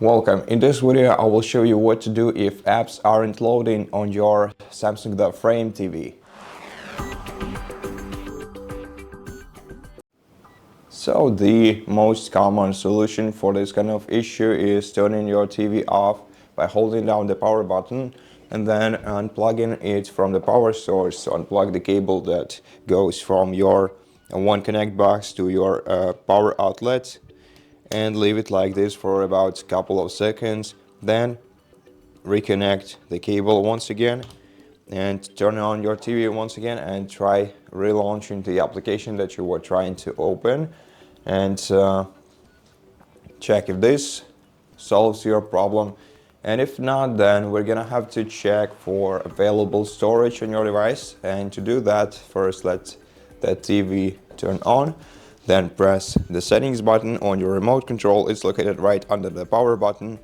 Welcome. In this video, I will show you what to do if apps aren't loading on your Samsung Frame TV. So the most common solution for this kind of issue is turning your TV off by holding down the power button and then unplugging it from the power source. So unplug the cable that goes from your One Connect box to your power outlet, and leave it like this for about a couple of seconds. Then reconnect the cable once again and turn on your TV once again and try relaunching the application that you were trying to open, and check if this solves your problem. And if not, then we're gonna have to check for available storage on your device. And to do that, first let that TV turn on. Then press the settings button on your remote control. It's located right under the power button.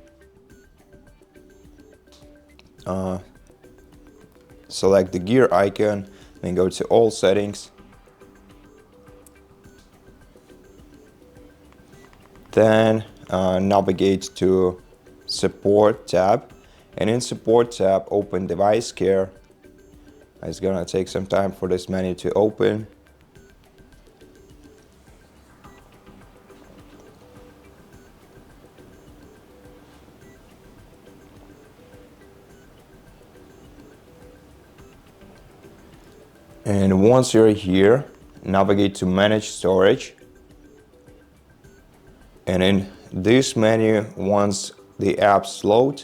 Select the gear icon, then go to all settings. Then navigate to support tab, and in support tab open device care. It's gonna take some time for this menu to open. And once you're here, navigate to manage storage. And in this menu, once the apps load,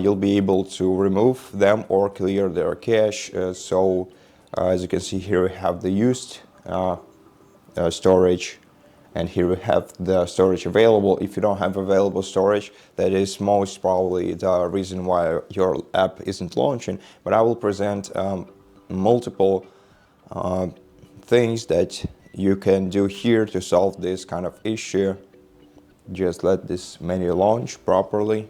you'll be able to remove them or clear their cache. As you can see here, we have the used storage, and here we have the storage available. If you don't have available storage, that is most probably the reason why your app isn't launching. But I will present multiple things that you can do here to solve this kind of issue. Just let this menu launch properly.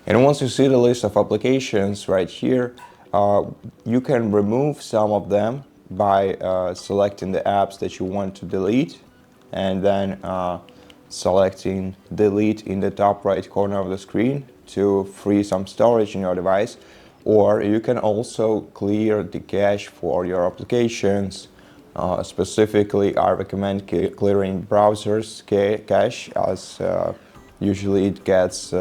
And once you see the list of applications right here, you can remove some of them by selecting the apps that you want to delete, and then selecting delete in the top right corner of the screen to free some storage in your device. Or you can also clear the cache for your applications. Specifically, I recommend clearing browsers cache, as usually it gets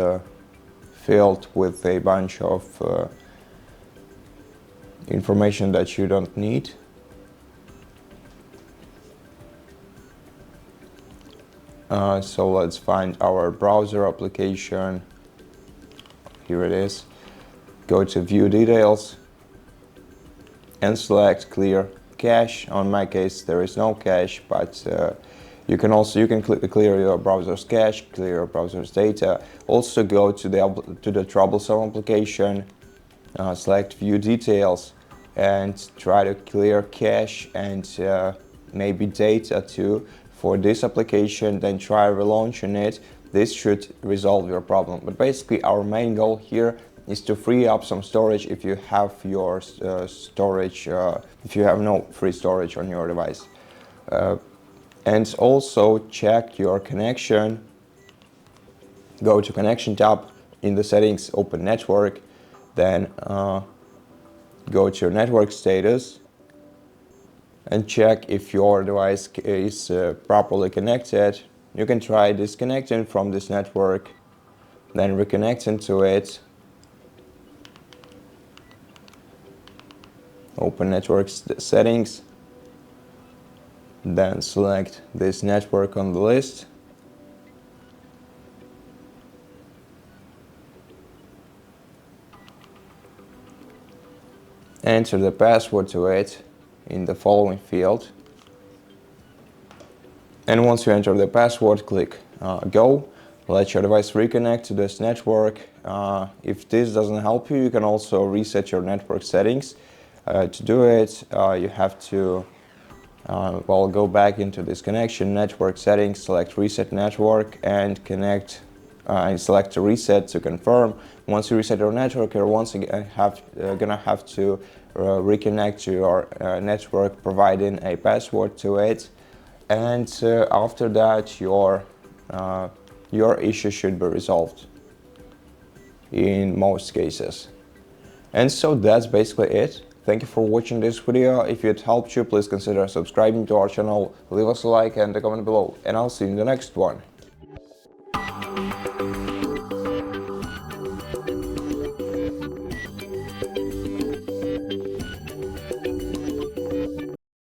filled with a bunch of information that you don't need. So let's find our browser application. Here it is. Go to view details and select clear cache. On my case, there is no cache, but you can clear your browser's cache, clear your browser's data. Also go to the troublesome application, select view details, and try to clear cache and maybe data too for this application. Then try relaunching it. This should resolve your problem. But basically, our main goal here is to free up some storage if you have your if you have no free storage on your device. And also check your connection. Go to connection tab, in the settings open network, then go to your network status and check if your device is properly connected. You can try disconnecting from this network, then reconnecting to it. Open network settings, then select this network on the list. Enter the password to it in the following field. And once you enter the password, click go. Let your device reconnect to this network. If this doesn't help you, you can also reset your network settings. To do it, you have to go back into this connection, network settings, select reset network, and connect, and select to reset to confirm. Once you reset your network, you're once again gonna have to reconnect to your network, providing a password to it, and after that your issue should be resolved. in most cases. And so that's basically it. Thank you for watching this video. If it helped you, please consider subscribing to our channel, leave us a like and a comment below, and I'll see you in the next one.